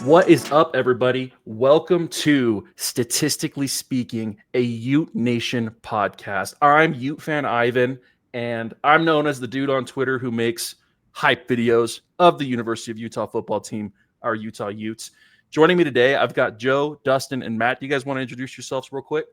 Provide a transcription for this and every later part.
What is up, everybody? Welcome to Statistically Speaking, a UteNation podcast. I'm Ute fan Ivan, and I'm known as the dude on Twitter who makes hype videos of the University of Utah football team, our Utah Utes. Joining me today, I've got Joe, Dustin, and Matt. Do you guys want to introduce yourselves real quick?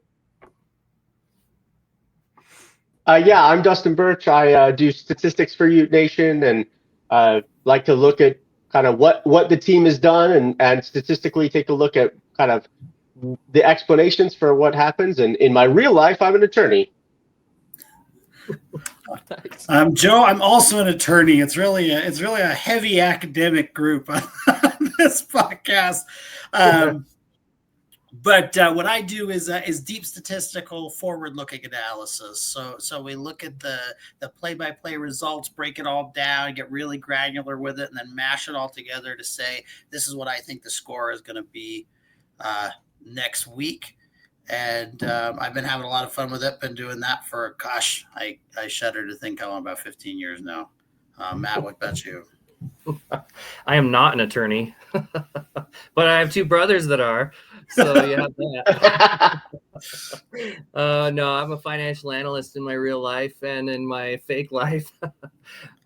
I'm Dustin Birch. I do statistics for UteNation and like to look at kind of what the team has done and statistically take a look at kind of the explanations for what happens. And in my real life, I'm an attorney. I'm Joe. I'm also an attorney. It's really a heavy academic group on this podcast. But what I do is deep statistical, forward-looking analysis. So we look at the play-by-play results, break it all down, get really granular with it, and then mash it all together to say this is what I think the score is going to be next week. And I've been having a lot of fun with it. Been doing that for I shudder to think how long, about 15 years now. Matt, what about you? I am not an attorney, but I have two brothers that are. So you have that. No, I'm a financial analyst in my real life and in my fake life.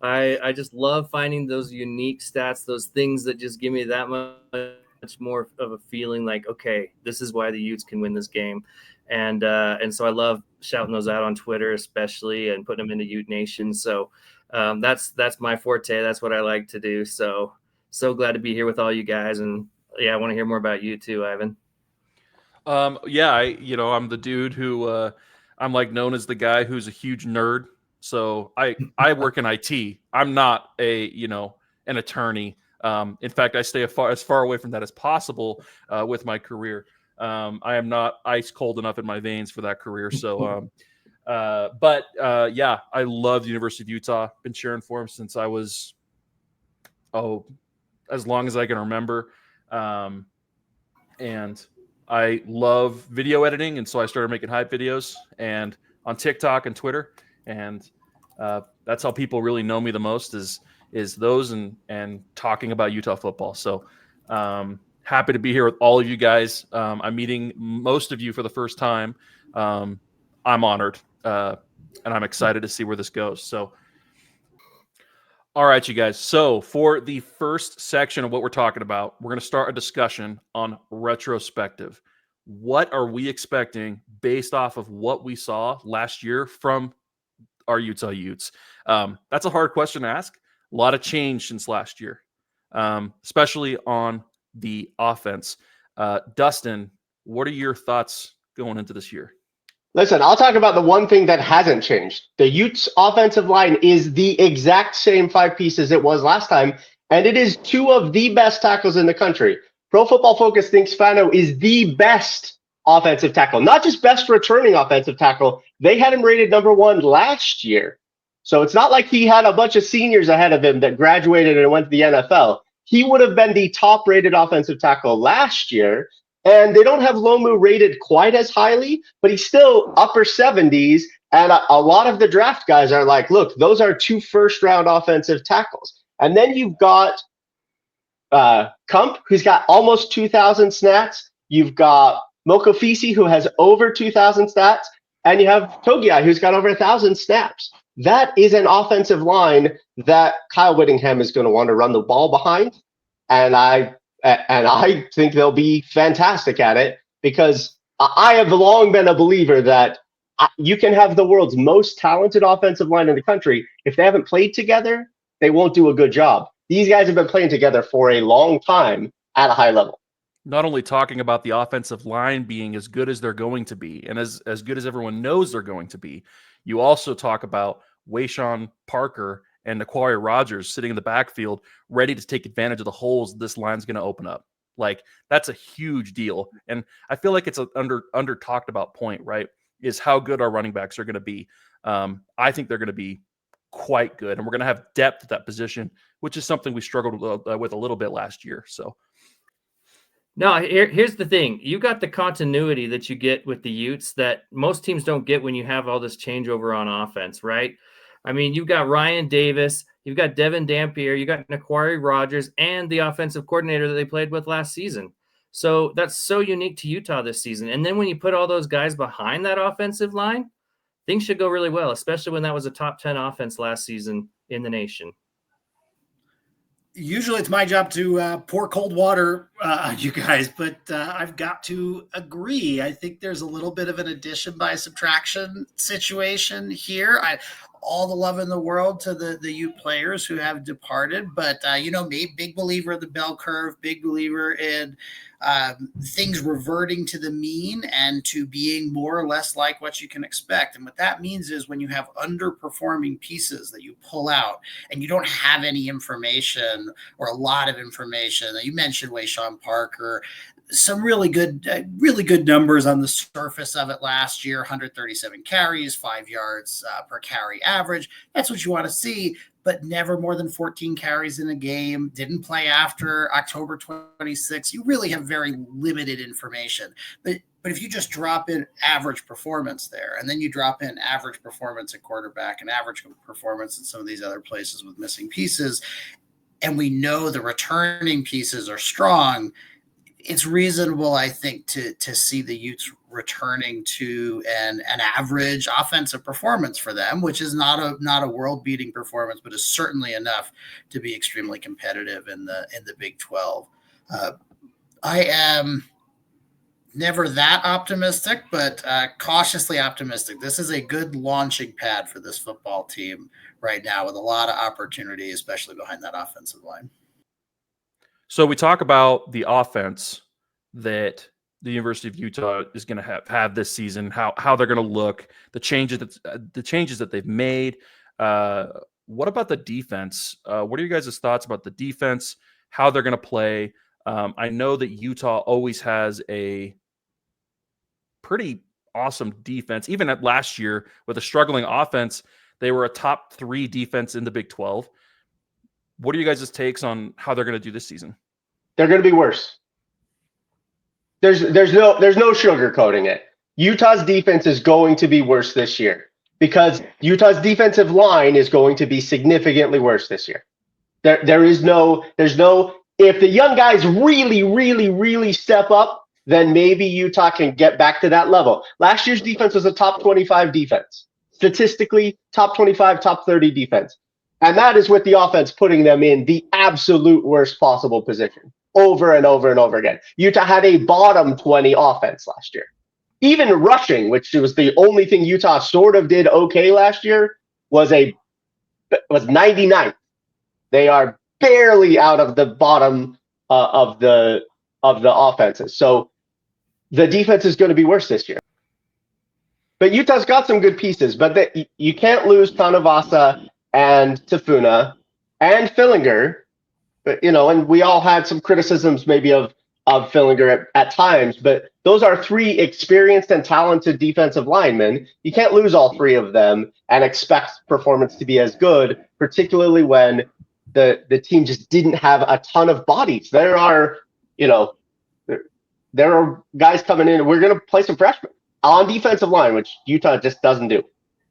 I just love finding those unique stats, those things that just give me that much more of a feeling like, okay, this is why the Utes can win this game. And so I love shouting those out on Twitter, especially, and putting them into UteNation. So that's my forte. That's what I like to do. So glad to be here with all you guys. And yeah, I want to hear more about you too, Ivan. I'm the dude who I'm like known as the guy who's a huge nerd. So I work in IT. I'm not an attorney. In fact, I stay as far away from that as possible with my career. I am not ice cold enough in my veins for that career. So, I love the University of Utah. Been cheering for him since I was, as long as I can remember. And I love video editing, and so I started making hype videos and on TikTok and Twitter, and that's how people really know me the most is those and talking about Utah football. So happy to be here with all of you guys. I'm meeting most of you for the first time. I'm honored, and I'm excited to see where this goes. So, all right, you guys. So for the first section of what we're talking about, we're going to start a discussion on retrospective. What are we expecting based off of what we saw last year from our Utah Utes? That's a hard question to ask. A lot of change since last year, especially on the offense. Dustin, what are your thoughts going into this year? Listen, I'll talk about the one thing that hasn't changed. The Utes offensive line is the exact same five pieces it was last time, and it is two of the best tackles in the country. Pro Football Focus thinks Fano is the best offensive tackle, not just best returning offensive tackle. They had him rated number one last year. So it's not like he had a bunch of seniors ahead of him that graduated and went to the NFL. He would have been the top rated offensive tackle last year. And they don't have Lomu rated quite as highly, but he's still upper 70s. And a lot of the draft guys are like, look, those are two first-round offensive tackles. And then you've got Kump, who's got almost 2,000 snaps. You've got Mokofisi, who has over 2,000 stats. And you have Togiai, who's got over 1,000 snaps. That is an offensive line that Kyle Whittingham is going to want to run the ball behind. And I think they'll be fantastic at it because I have long been a believer that you can have the world's most talented offensive line in the country. If they haven't played together, they won't do a good job. These guys have been playing together for a long time at a high level. Not only talking about the offensive line being as good as they're going to be and as good as everyone knows they're going to be, you also talk about Wayshawn Parker and Naquaria Rogers sitting in the backfield, ready to take advantage of the holes this line's going to open up. Like, that's a huge deal. And I feel like it's an under talked about point, right? Is how good our running backs are going to be. I think they're going to be quite good. And we're going to have depth at that position, which is something we struggled with a little bit last year. So. No, here's the thing. You got the continuity that you get with the Utes that most teams don't get when you have all this changeover on offense, right? I mean, you've got Ryan Davis, you've got Devin Dampier, you got Naquari Rogers, and the offensive coordinator that they played with last season. So that's so unique to Utah this season. And then when you put all those guys behind that offensive line, things should go really well, especially when that was a top 10 offense last season in the nation. Usually it's my job to pour cold water on you guys, but I've got to agree. I think there's a little bit of an addition by subtraction situation here. All the love in the world to the Ute players who have departed, but me, big believer in the bell curve, big believer in things reverting to the mean and to being more or less like what you can expect. And what that means is when you have underperforming pieces that you pull out and you don't have any information or a lot of information. You mentioned Wayshawn Parker, some really good numbers on the surface of it last year, 137 carries, 5 yards per carry average. That's what you want to see, but never more than 14 carries in a game, didn't play after October 26. You really have very limited information. But if you just drop in average performance there, and then you drop in average performance at quarterback and average performance in some of these other places with missing pieces, and we know the returning pieces are strong, it's reasonable, I think, to see the Utes returning to an average offensive performance for them, which is not a world-beating performance, but is certainly enough to be extremely competitive in the Big 12. I am never that optimistic, but cautiously optimistic. This is a good launching pad for this football team right now, with a lot of opportunity, especially behind that offensive line. So we talk about the offense that the University of Utah is going to have this season, how they're going to look, the changes that they've made. What about the defense? What are you guys' thoughts about the defense, how they're going to play? I know that Utah always has a pretty awesome defense. Even at last year with a struggling offense, they were a top 3 defense in the Big 12. What are you guys' takes on how they're going to do this season? They're going to be worse. There's no sugarcoating it. Utah's defense is going to be worse this year because Utah's defensive line is going to be significantly worse this year. There's no if the young guys really, really, really step up, then maybe Utah can get back to that level. Last year's defense was a top 25 defense. Statistically, top 25, top 30 defense. And that is with the offense putting them in the absolute worst possible position over and over and over again. Utah had a bottom 20 offense last year. Even rushing, which was the only thing Utah sort of did okay last year, was 99th. They are barely out of the bottom of the offenses. So the defense is going to be worse this year. But Utah's got some good pieces, but you can't lose Tanavasa and Tafuna and Fillinger. But, and we all had some criticisms maybe of Fillinger at times, but those are 3 experienced and talented defensive linemen. You can't lose all 3 of them and expect performance to be as good, particularly when the team just didn't have a ton of bodies. There are guys coming in. We're going to play some freshmen on defensive line, which Utah just doesn't do.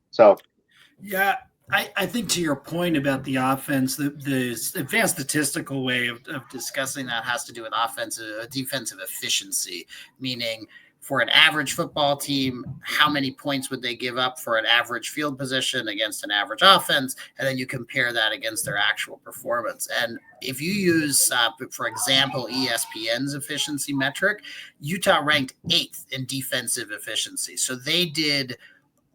So, yeah. I think to your point about the offense, the advanced statistical way of discussing that has to do with defensive efficiency, meaning for an average football team, how many points would they give up for an average field position against an average offense? And then you compare that against their actual performance. And if you use, for example, ESPN's efficiency metric, Utah ranked 8th in defensive efficiency. So they did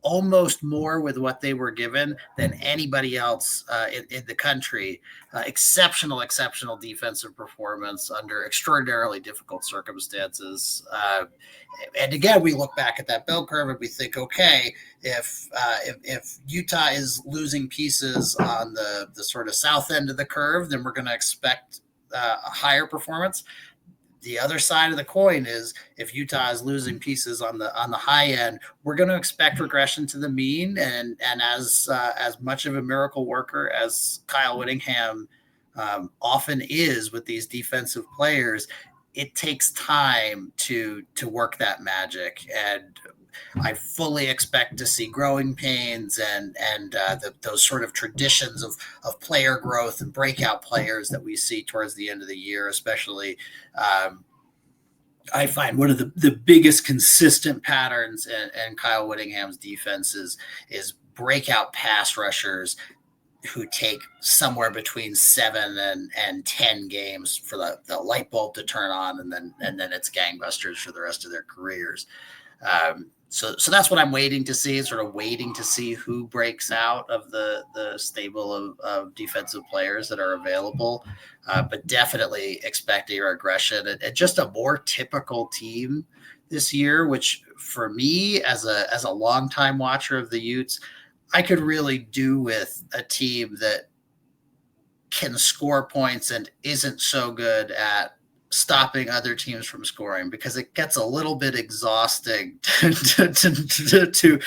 almost more with what they were given than anybody else in the country. Exceptional defensive performance under extraordinarily difficult circumstances. And again, we look back at that bell curve and we think, okay, if Utah is losing pieces on the sort of south end of the curve, then we're going to expect a higher performance. The other side of the coin is if Utah is losing pieces on the high end, we're going to expect regression to the mean. And as much of a miracle worker as Kyle Whittingham often is with these defensive players, it takes time to work that magic. And I fully expect to see growing pains and those sort of traditions of player growth and breakout players that we see towards the end of the year, especially. I find one of the biggest consistent patterns in Kyle Whittingham's defense is breakout pass rushers who take somewhere between 7 and 10 games for the light bulb to turn on, and then it's gangbusters for the rest of their careers. So that's what I'm waiting to see, sort of waiting to see who breaks out of the stable of defensive players that are available. But definitely expecting regression and just a more typical team this year, which for me as a longtime watcher of the Utes, I could really do with a team that can score points and isn't so good at stopping other teams from scoring, because it gets a little bit exhausting to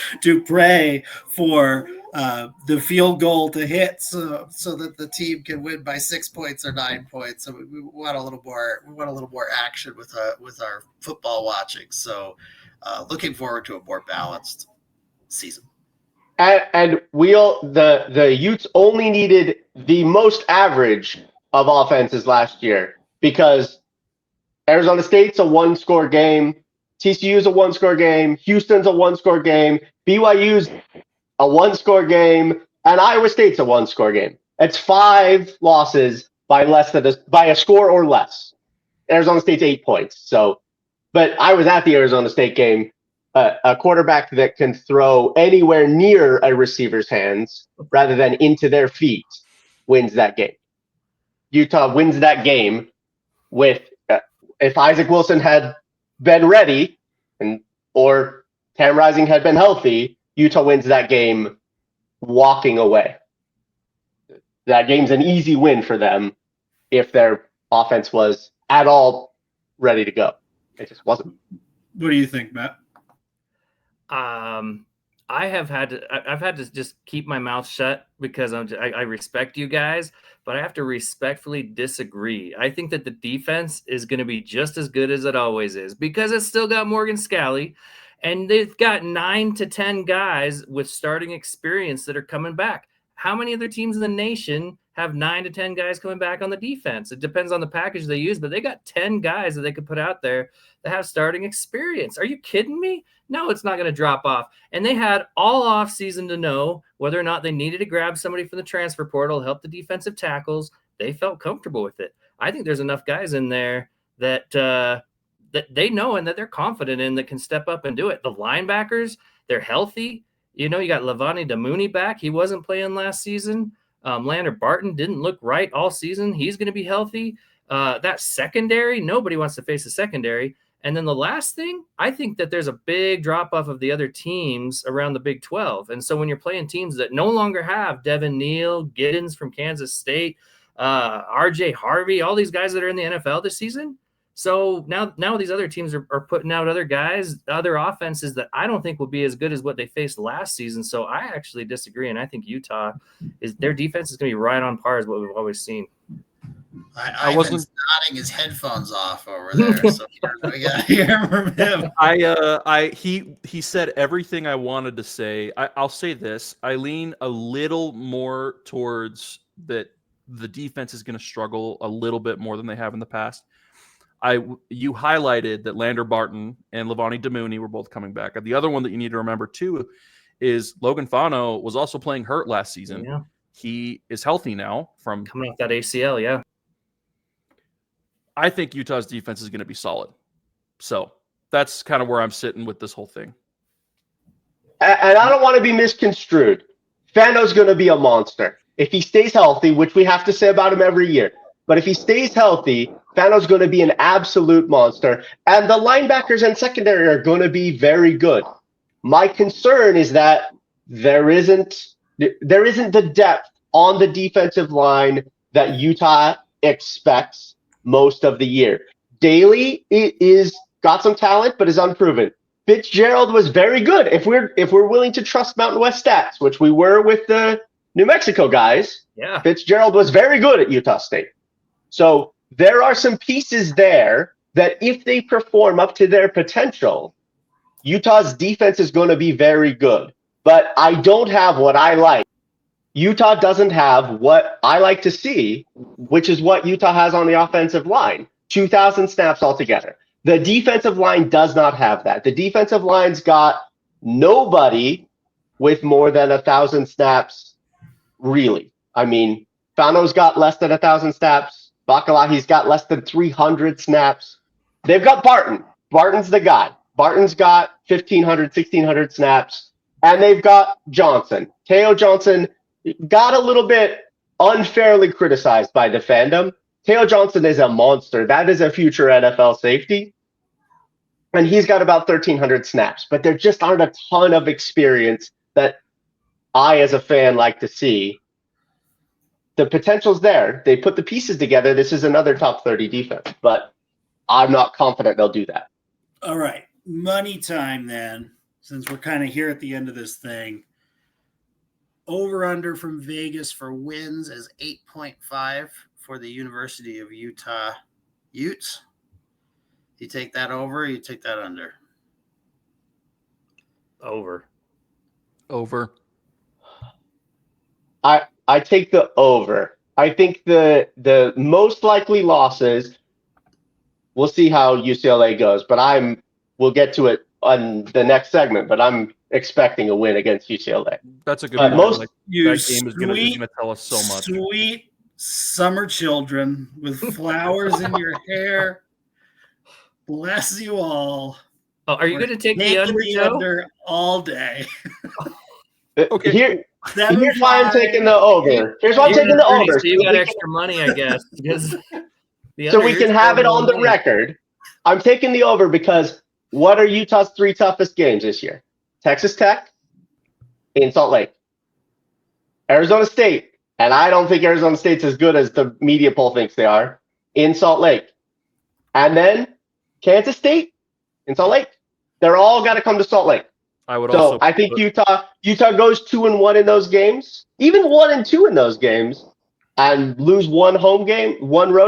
pray for the field goal to hit so that the team can win by 6 points or 9 points. So we want a little more action with our football watching. So looking forward to a more balanced season. And the Utes only needed the most average of offenses last year, because Arizona State's a one-score game, TCU's a one-score game, Houston's a one-score game, BYU's a one-score game, and Iowa State's a one-score game. It's 5 losses by a score or less. Arizona State's 8 points. So, but I was at the Arizona State game. A quarterback that can throw anywhere near a receiver's hands rather than into their feet wins that game. Utah wins that game with if Isaac Wilson had been ready or Cam Rising had been healthy, Utah wins that game walking away. That game's an easy win for them if their offense was at all ready to go. It just wasn't. What do you think, Matt? I've had to just keep my mouth shut because I respect you guys, but I have to respectfully disagree. I think that the defense is going to be just as good as it always is, because it's still got Morgan Scalley, and they've got 9 to 10 guys with starting experience that are coming back. How many other teams in the nation have 9 to 10 guys coming back on the defense? It depends on the package they use, but they got 10 guys that they could put out there that have starting experience. Are you kidding me? No, it's not going to drop off. And they had all off season to know whether or not they needed to grab somebody from the transfer portal, help the defensive tackles. They felt comfortable with it. I think there's enough guys in there that that they know and that they're confident in that can step up and do it. The linebackers, they're healthy. You know, you got Levani Damuni back. He wasn't playing last season. Lander Barton didn't look right all season. He's going to be healthy. That secondary, nobody wants to face the secondary. And then the last thing, I think that there's a big drop-off of the other teams around the Big 12. And so when you're playing teams that no longer have Devin Neal, Giddens from Kansas State, RJ Harvey, all these guys that are in the NFL this season. So now these other teams are putting out other guys, other offenses that I don't think will be as good as what they faced last season. So I actually disagree. And I think Utah their defense is going to be right on par as what we've always seen. I wasn't nodding his headphones off over there. So we got to hear from him. He said everything I wanted to say. I'll say this. I lean a little more towards that the defense is going to struggle a little bit more than they have in the past. You highlighted that Lander Barton and Levani Damuni were both coming back. The other one that you need to remember too is Logan Fano was also playing hurt last season. Yeah. He is healthy now from coming off that ACL. Yeah. I think Utah's defense is going to be solid. So that's kind of where I'm sitting with this whole thing. And I don't want to be misconstrued. Fano's going to be a monster. If he stays healthy, which we have to say about him every year, but if he stays healthy, Fano's going to be an absolute monster. And the linebackers and secondary are going to be very good. My concern is that there isn't the depth on the defensive line that Utah expects most of the year. Daly is got some talent, but is unproven. Fitzgerald was very good. If we're willing to trust Mountain West stats, which we were with the New Mexico guys, yeah, Fitzgerald was very good at Utah State. So there are some pieces there that if they perform up to their potential, Utah's defense is going to be very good, but I don't have what I like. Utah doesn't have what I like to see, which is what Utah has on the offensive line, 2,000 snaps altogether. The defensive line does not have that. The defensive line's got nobody with more than 1,000 snaps, really. I mean, Fano's got less than 1,000 snaps. Bakalahi's got less than 300 snaps. They've got Barton. Barton's the guy. Barton's got 1,500, 1,600 snaps. And they've got Johnson. Teo Johnson got a little bit unfairly criticized by the fandom. Teo Johnson is a monster. That is a future NFL safety. And he's got about 1,300 snaps. But there just aren't a ton of experience that I, as a fan, like to see. The potential's there. They put the pieces together. This is another top 30 defense. But I'm not confident they'll do that. All right. Money time then, since we're kind of here at the end of this thing. Over under from Vegas for wins is 8.5 for the University of Utah Utes. You take that over, you take that under. Over. I take the over. I think the most likely losses, we'll see how UCLA goes, but we'll get to it on the next segment, but I'm expecting a win against UCLA. That's a good But point. most- Like, You that game is going to tell us so much. Sweet summer children with flowers in your hair. Bless you all. Oh, are you going to take the Taking under, the Joe? under all day. Okay. Here's why I'm taking the over. Here's why I'm You're taking an the attorney, over. so you got extra money, I guess. Because So we can have it on the record. I'm taking the over because what are Utah's 3 toughest games this year? Texas Tech, in Salt Lake, Arizona State, and I don't think Arizona State's as good as the media poll thinks they are, in Salt Lake. And then Kansas State, in Salt Lake. They're all got to come to Salt Lake. I would So also. I think Utah goes 2-1 in those games, even 1-2 in those games, and lose one road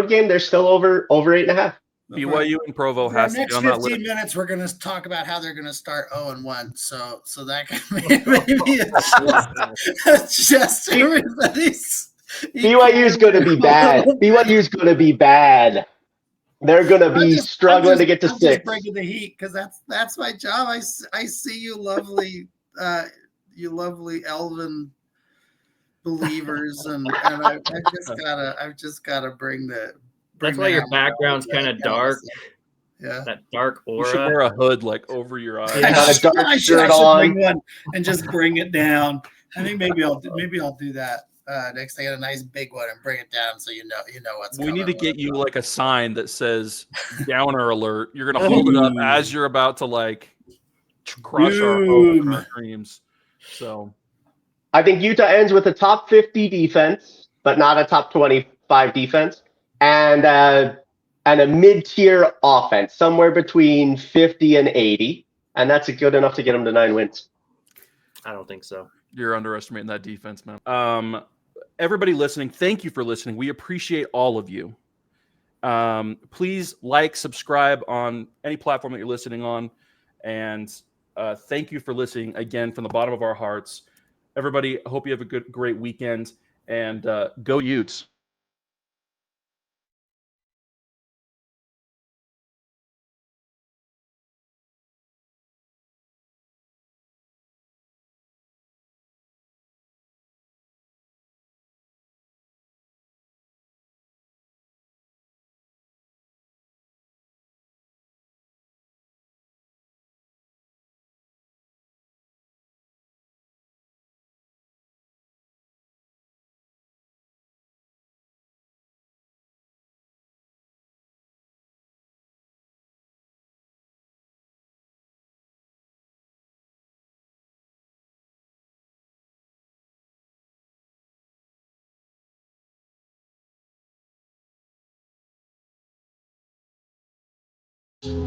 game. They're still over 8.5. BYU and Provo For our has to next be on that 15 list. minutes, we're going to talk about how they're going to start 0-1. So that can maybe adjust everybody's. BYU's going to be bad. BYU's going to be bad. They're going to be struggling to get to 6. Just breaking the heat because that's my job. I see you lovely elven believers, and I've just gotta bring the. That's why your background's kind of dark. Yeah, that dark You should aura. wear a hood like over your eyes. Got a dark I shirt should on. bring one and just bring it down. I think maybe I'll do that next. I get a nice big one and bring it down so you know what's. We coming need to get with you it. like a sign that says "Downer Alert." You're gonna hold it up as you're about to like crush our hopes and our dreams. So I think Utah ends with a top 50 defense, but not a top 25 defense, and a mid-tier offense, somewhere between 50 and 80, and that's good enough to get them to 9 wins. I don't think so. you're underestimating that defense, man. Everybody listening, thank you for listening. We appreciate all of you. Please like, subscribe on any platform that you're listening on, and thank you for listening again from the bottom of our hearts. Everybody, I hope you have a great weekend, and go Utes.